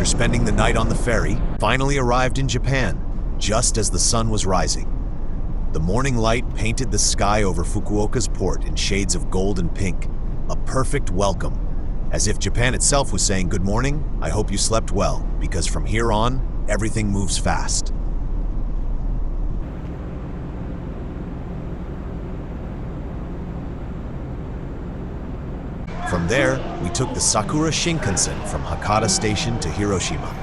spending the night on the ferry, finally arrived in Japan, just as the sun was rising. The morning light painted the sky over Fukuoka's port in shades of gold and pink, a perfect welcome, as if Japan itself was saying, "Good morning, I hope you slept well, because from here on, everything moves fast." From there, we took the Sakura Shinkansen from Hakata Station to Hiroshima.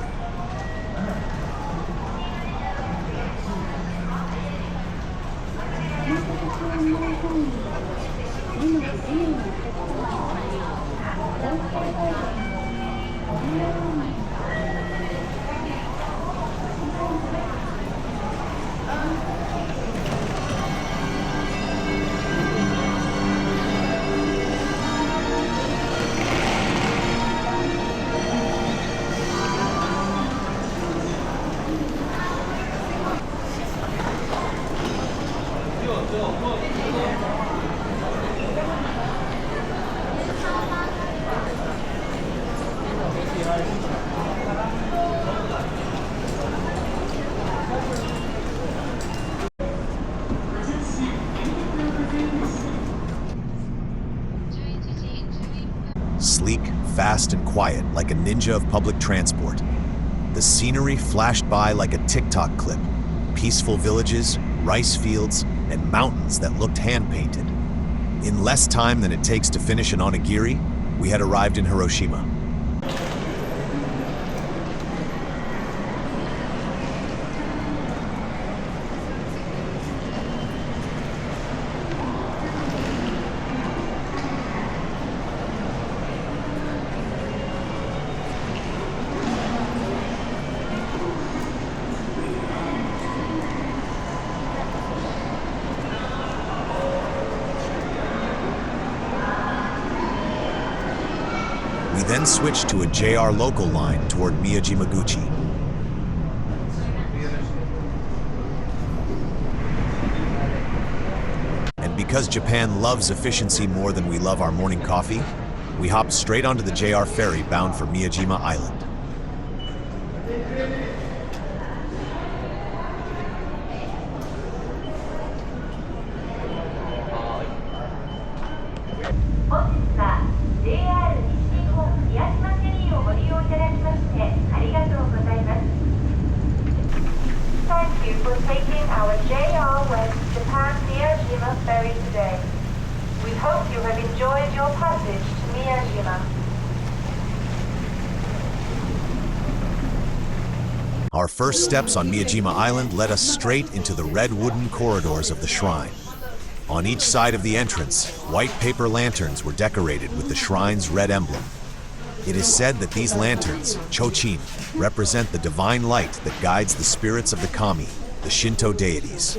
Sleek, fast, and quiet like a ninja of public transport. The scenery flashed by like a TikTok clip. Peaceful villages, rice fields, and mountains that looked hand-painted. In less time than it takes to finish an onigiri, we had arrived in Hiroshima. We then switched to a JR local line toward Miyajima. And because Japan loves efficiency more than we love our morning coffee, we hopped straight onto the JR ferry bound for Miyajima Island. Thank you for taking our JR West Japan Miyajima ferry today. We hope you have enjoyed your passage to Miyajima. Our first steps on Miyajima Island led us straight into the red wooden corridors of the shrine. On each side of the entrance, white paper lanterns were decorated with the shrine's red emblem. It is said that these lanterns, chochin, represent the divine light that guides the spirits of the kami, the Shinto deities.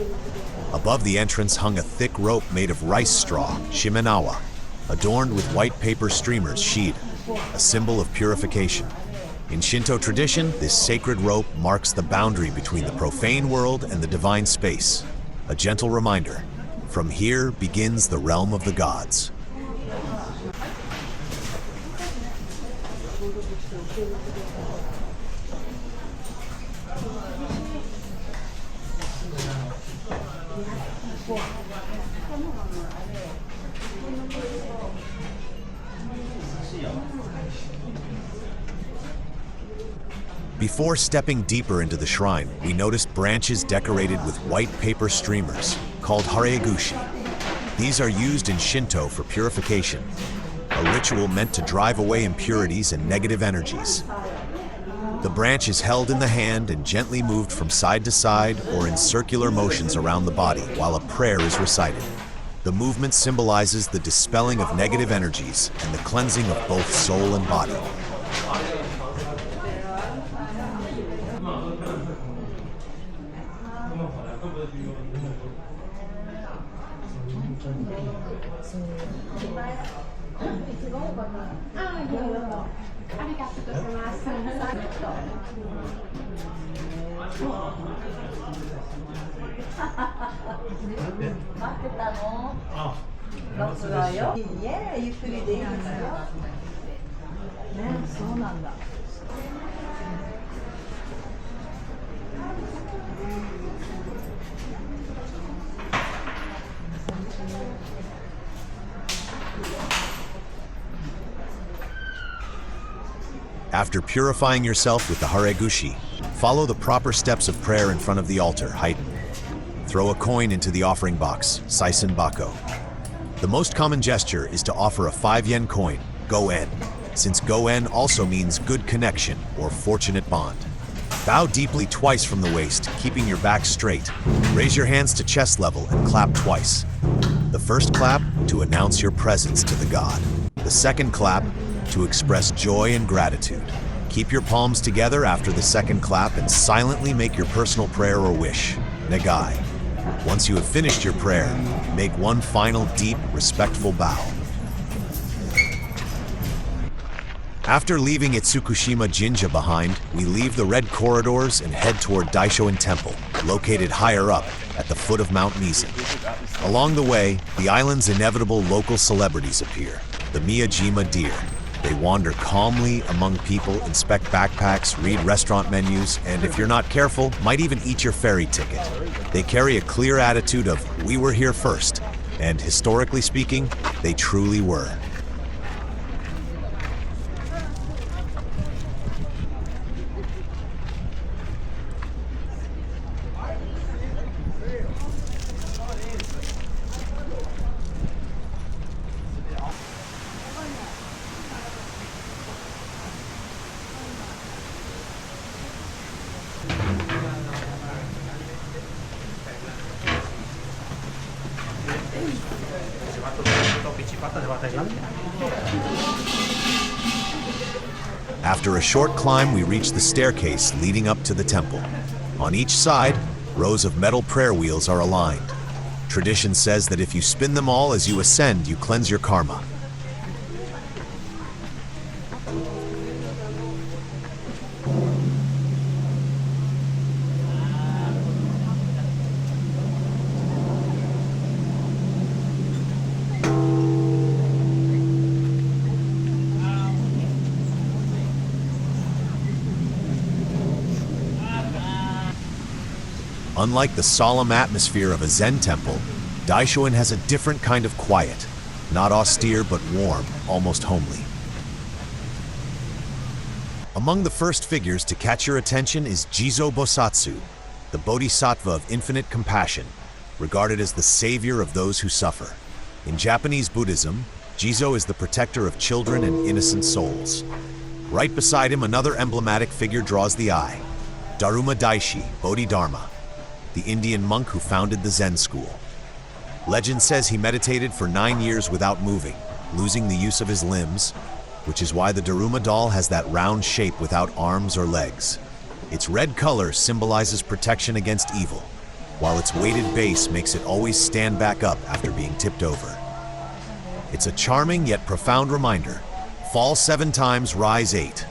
Above the entrance hung a thick rope made of rice straw, shimenawa, adorned with white paper streamers, shide, a symbol of purification. In Shinto tradition, this sacred rope marks the boundary between the profane world and the divine space. A gentle reminder, from here begins the realm of the gods. Before stepping deeper into the shrine, we noticed branches decorated with white paper streamers, called haregushi. These are used in Shinto for purification, a ritual meant to drive away impurities and negative energies. The branch is held in the hand and gently moved from side to side or in circular motions around the body while a prayer is recited. The movement symbolizes the dispelling of negative energies and the cleansing of both soul and body. After purifying yourself with the haregushi, follow the proper steps of prayer in front of the altar, heighten. Throw a coin into the offering box, saisen bako. The most common gesture is to offer a 5 yen coin, go-en, since go-en also means good connection or fortunate bond. Bow deeply twice from the waist, keeping your back straight. Raise your hands to chest level and clap twice. The first clap to announce your presence to the god. The second clap to express joy and gratitude. Keep your palms together after the second clap and silently make your personal prayer or wish, negai. Once you have finished your prayer, make one final deep, respectful bow. After leaving Itsukushima Jinja behind, we leave the red corridors and head toward Daishoin Temple, located higher up at the foot of Mount Mizan. Along the way, the island's inevitable local celebrities appear, the Miyajima deer. They wander calmly among people, inspect backpacks, read restaurant menus, and if you're not careful, might even eat your ferry ticket. They carry a clear attitude of, "We were here first," and historically speaking, they truly were. After a short climb, we reach the staircase leading up to the temple. On each side, rows of metal prayer wheels are aligned. Tradition says that if you spin them all as you ascend, you cleanse your karma. Unlike the solemn atmosphere of a Zen temple, Daishoin has a different kind of quiet, not austere but warm, almost homely. Among the first figures to catch your attention is Jizo Bosatsu, the bodhisattva of infinite compassion, regarded as the savior of those who suffer. In Japanese Buddhism, Jizo is the protector of children and innocent souls. Right beside him, another emblematic figure draws the eye, Daruma Daishi, Bodhidharma, the Indian monk who founded the Zen school. Legend says he meditated for 9 years without moving, losing the use of his limbs, which is why the Daruma doll has that round shape without arms or legs. Its red color symbolizes protection against evil, while its weighted base makes it always stand back up after being tipped over. It's a charming yet profound reminder. Fall 7 times, rise 8.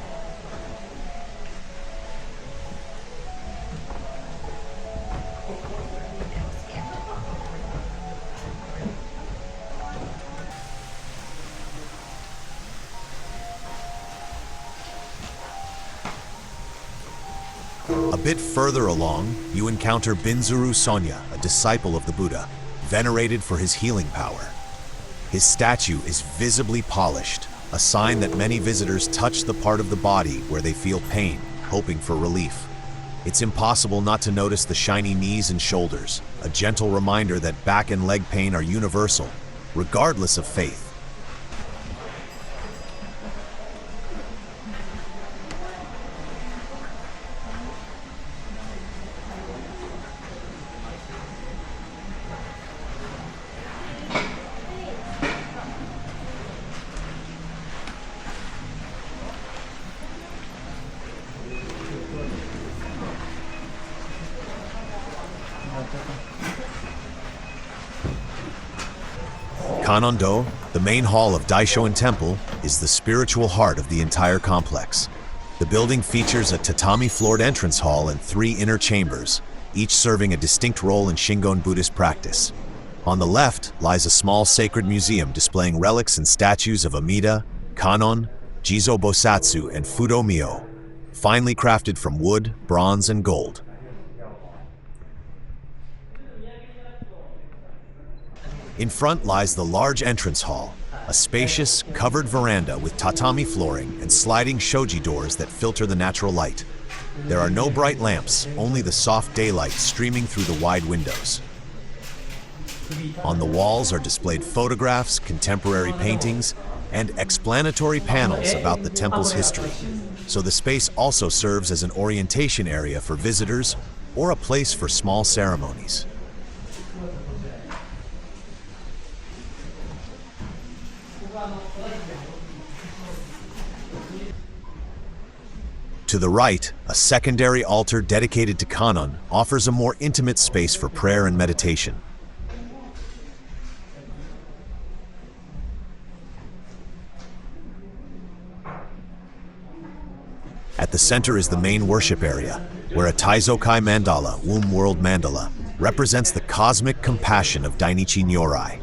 A bit further along, you encounter Binzuru Sonya, a disciple of the Buddha, venerated for his healing power. His statue is visibly polished, a sign that many visitors touch the part of the body where they feel pain, hoping for relief. It's impossible not to notice the shiny knees and shoulders, a gentle reminder that back and leg pain are universal, regardless of faith. Kanondo, the main hall of Daishoin Temple, is the spiritual heart of the entire complex. The building features a tatami-floored entrance hall and 3 inner chambers, each serving a distinct role in Shingon Buddhist practice. On the left lies a small sacred museum displaying relics and statues of Amida, Kannon, Jizo Bosatsu, and Fudo Myo, finely crafted from wood, bronze, and gold. In front lies the large entrance hall, a spacious, covered veranda with tatami flooring and sliding shoji doors that filter the natural light. There are no bright lamps, only the soft daylight streaming through the wide windows. On the walls are displayed photographs, contemporary paintings, and explanatory panels about the temple's history. So the space also serves as an orientation area for visitors or a place for small ceremonies. To the right, a secondary altar dedicated to Kannon offers a more intimate space for prayer and meditation. At the center is the main worship area, where a Taizokai mandala, womb world mandala, represents the cosmic compassion of Dainichi Nyorai.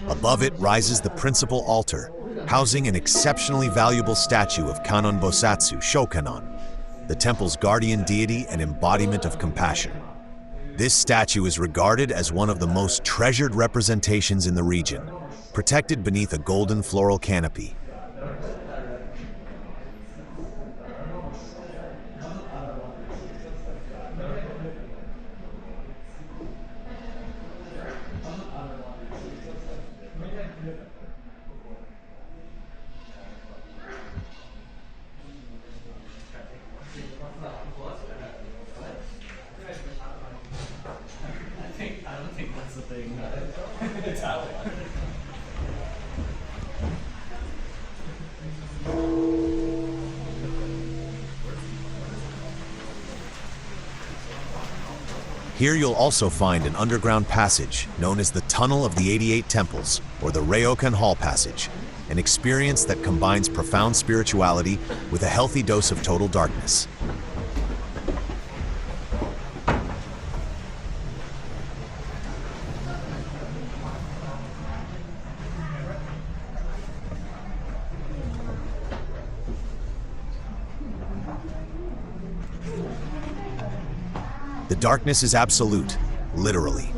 Above it rises the principal altar, housing an exceptionally valuable statue of Kannon Bosatsu Shokanon, the temple's guardian deity and embodiment of compassion. This statue is regarded as one of the most treasured representations in the region, protected beneath a golden floral canopy. Here you'll also find an underground passage known as the Tunnel of the 88 Temples, or the Ryokan Hall Passage, an experience that combines profound spirituality with a healthy dose of total darkness. The darkness is absolute, literally.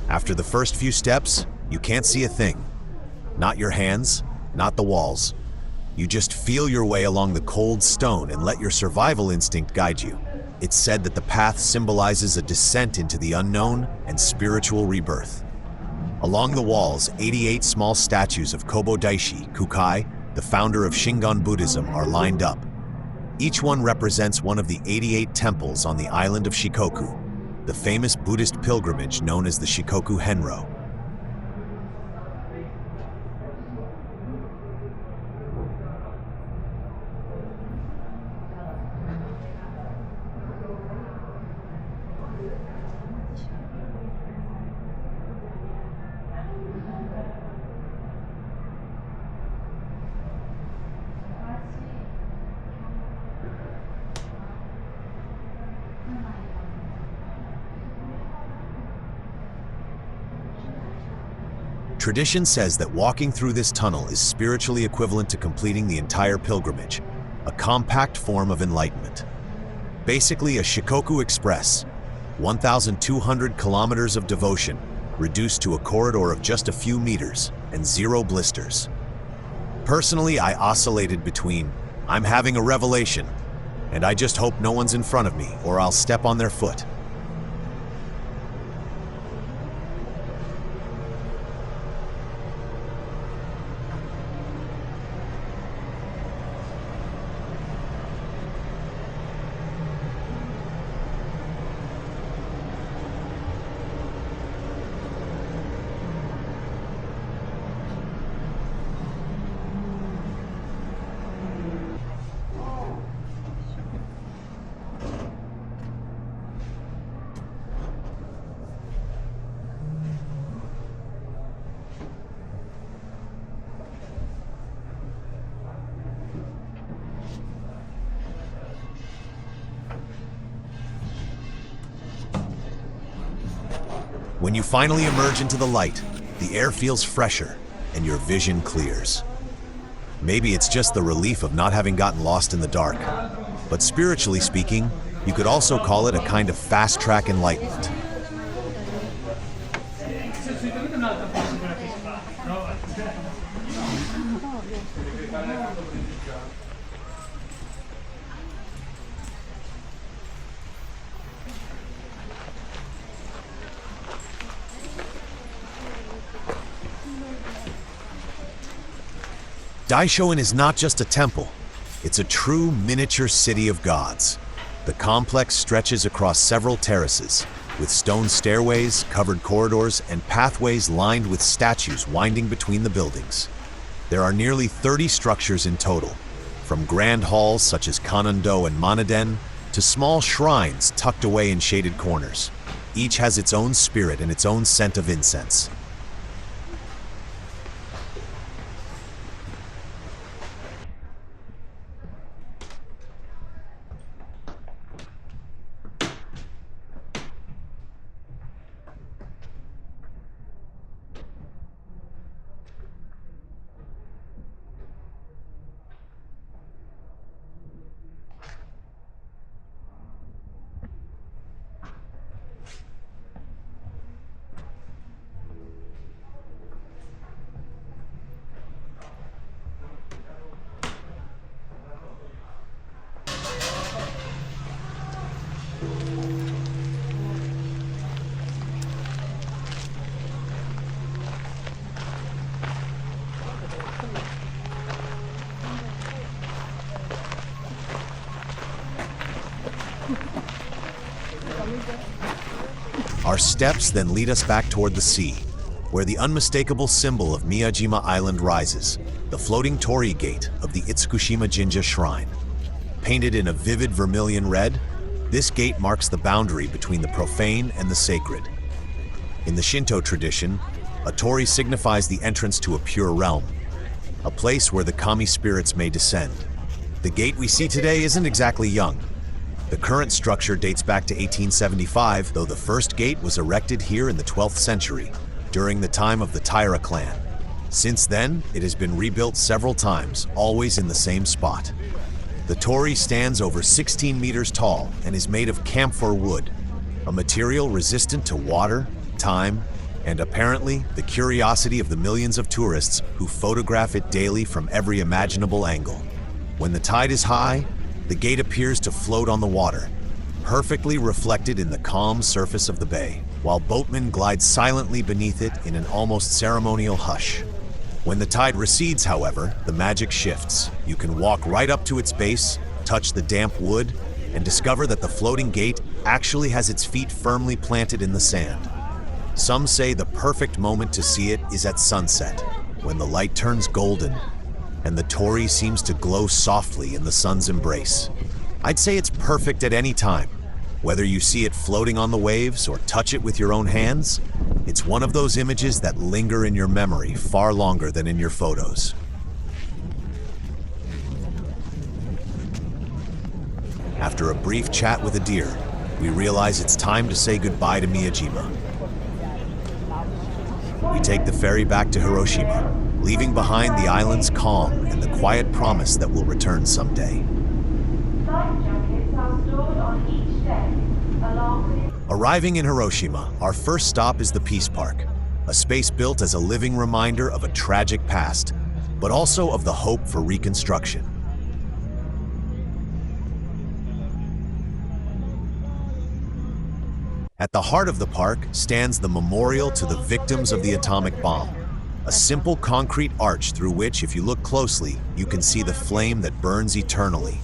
After the first few steps, you can't see a thing. Not your hands, not the walls. You just feel your way along the cold stone and let your survival instinct guide you. It's said that the path symbolizes a descent into the unknown and spiritual rebirth. Along the walls, 88 small statues of Kobo Daishi Kukai, the founder of Shingon Buddhism, are lined up. Each one represents one of the 88 temples on the island of Shikoku, the famous Buddhist pilgrimage known as the Shikoku Henro. Tradition says that walking through this tunnel is spiritually equivalent to completing the entire pilgrimage, a compact form of enlightenment. Basically a Shikoku Express, 1,200 kilometers of devotion, reduced to a corridor of just a few meters and 0 blisters. Personally, I oscillated between, I'm having a revelation, and I just hope no one's in front of me or I'll step on their foot. When you finally emerge into the light, the air feels fresher and your vision clears. Maybe it's just the relief of not having gotten lost in the dark, but spiritually speaking, you could also call it a kind of fast-track enlightenment. Daishoin is not just a temple, it's a true miniature city of gods. The complex stretches across several terraces, with stone stairways, covered corridors, and pathways lined with statues winding between the buildings. There are nearly 30 structures in total, from grand halls such as Kannon-do and Manaden, to small shrines tucked away in shaded corners. Each has its own spirit and its own scent of incense. Our steps then lead us back toward the sea, where the unmistakable symbol of Miyajima Island rises, the floating torii gate of the Itsukushima Shrine. Painted in a vivid vermilion red, this gate marks the boundary between the profane and the sacred. In the Shinto tradition, a torii signifies the entrance to a pure realm, a place where the kami spirits may descend. The gate we see today isn't exactly young. The current structure dates back to 1875, though the first gate was erected here in the 12th century, during the time of the Taira clan. Since then, it has been rebuilt several times, always in the same spot. The torii stands over 16 meters tall and is made of camphor wood, a material resistant to water, time, and apparently the curiosity of the millions of tourists who photograph it daily from every imaginable angle. When the tide is high, the gate appears to float on the water, perfectly reflected in the calm surface of the bay, while boatmen glide silently beneath it in an almost ceremonial hush. When the tide recedes, however, the magic shifts. You can walk right up to its base, touch the damp wood, and discover that the floating gate actually has its feet firmly planted in the sand. Some say the perfect moment to see it is at sunset, when the light turns golden and the torii seems to glow softly in the sun's embrace. I'd say it's perfect at any time. Whether you see it floating on the waves or touch it with your own hands, it's one of those images that linger in your memory far longer than in your photos. After a brief chat with a deer, we realize it's time to say goodbye to Miyajima. We take the ferry back to Hiroshima, leaving behind the island's calm and the quiet promise that we'll return someday. Life jackets are stored on each deck, along with... Arriving in Hiroshima, our first stop is the Peace Park, a space built as a living reminder of a tragic past, but also of the hope for reconstruction. At the heart of the park stands the memorial to the victims of the atomic bomb, a simple concrete arch through which, if you look closely, you can see the flame that burns eternally,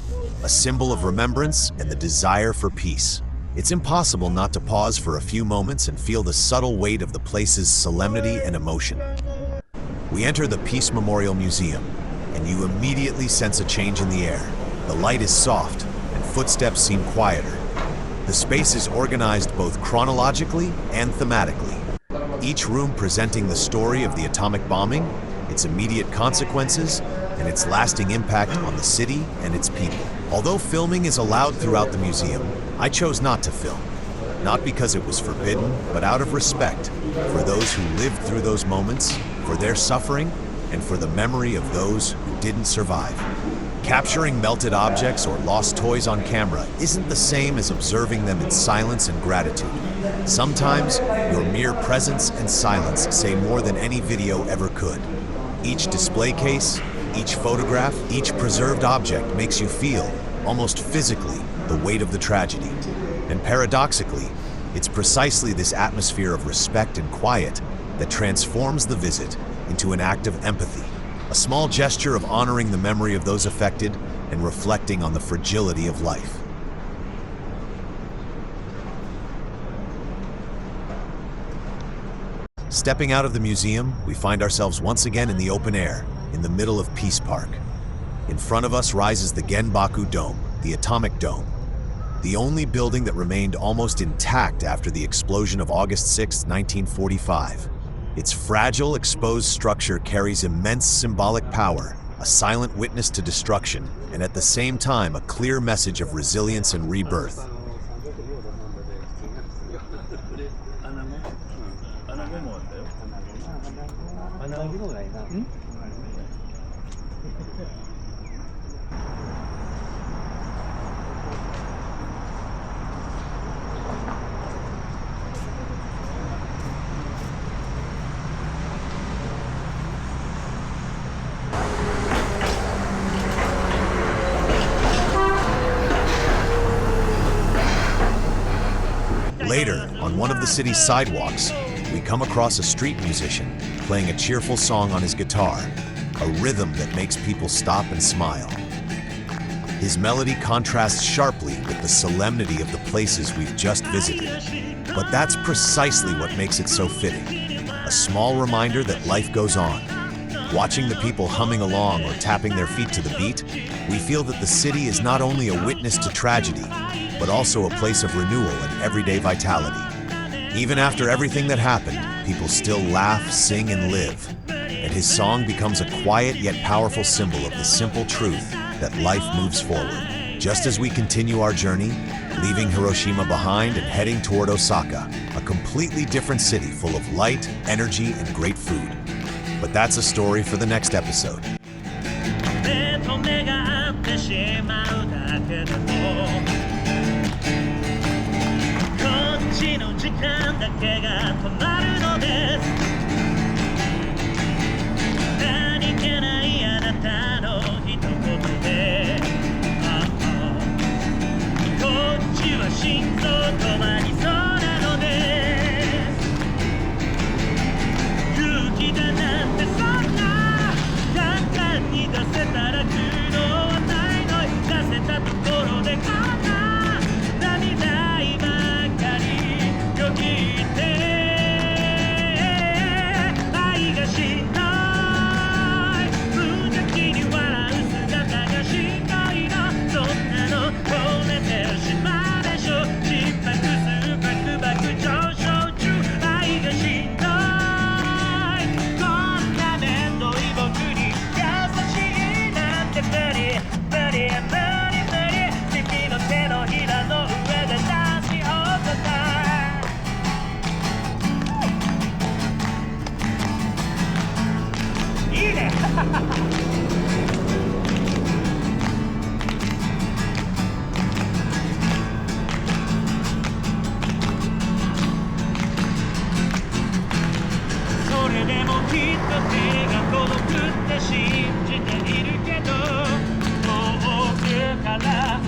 a symbol of remembrance and the desire for peace. It's impossible not to pause for a few moments and feel the subtle weight of the place's solemnity and emotion. We enter the Peace Memorial Museum, and you immediately sense a change in the air. The light is soft, and footsteps seem quieter. The space is organized both chronologically and thematically, each room presenting the story of the atomic bombing, its immediate consequences, and its lasting impact on the city and its people. Although filming is allowed throughout the museum, I chose not to film. not because it was forbidden, but out of respect for those who lived through those moments, for their suffering, and for the memory of those who didn't survive. Capturing melted objects or lost toys on camera isn't the same as observing them in silence and gratitude. Sometimes, your mere presence and silence say more than any video ever could. Each display case, each photograph, each preserved object makes you feel, almost physically, the weight of the tragedy. And paradoxically, it's precisely this atmosphere of respect and quiet that transforms the visit into an act of empathy, a small gesture of honoring the memory of those affected and reflecting on the fragility of life. Stepping out of the museum, we find ourselves once again in the open air, in the middle of Peace Park. In front of us rises the Genbaku Dome, the atomic dome, the only building that remained almost intact after the explosion of August 6, 1945. Its fragile, exposed structure carries immense symbolic power, a silent witness to destruction, and at the same time a clear message of resilience and rebirth. Later, on one of the city's sidewalks, we come across a street musician playing a cheerful song on his guitar, a rhythm that makes people stop and smile. His melody contrasts sharply with the solemnity of the places we've just visited. But that's precisely what makes it so fitting. A small reminder that life goes on. Watching the people humming along or tapping their feet to the beat, we feel that the city is not only a witness to tragedy, but also a place of renewal and everyday vitality. Even after everything that happened, people still laugh, sing, and live. And his song becomes a quiet yet powerful symbol of the simple truth that life moves forward. Just as we continue our journey, leaving Hiroshima behind and heading toward Osaka, a completely different city full of light, energy, and great food. But that's a story for the next episode.信じているけど遠くから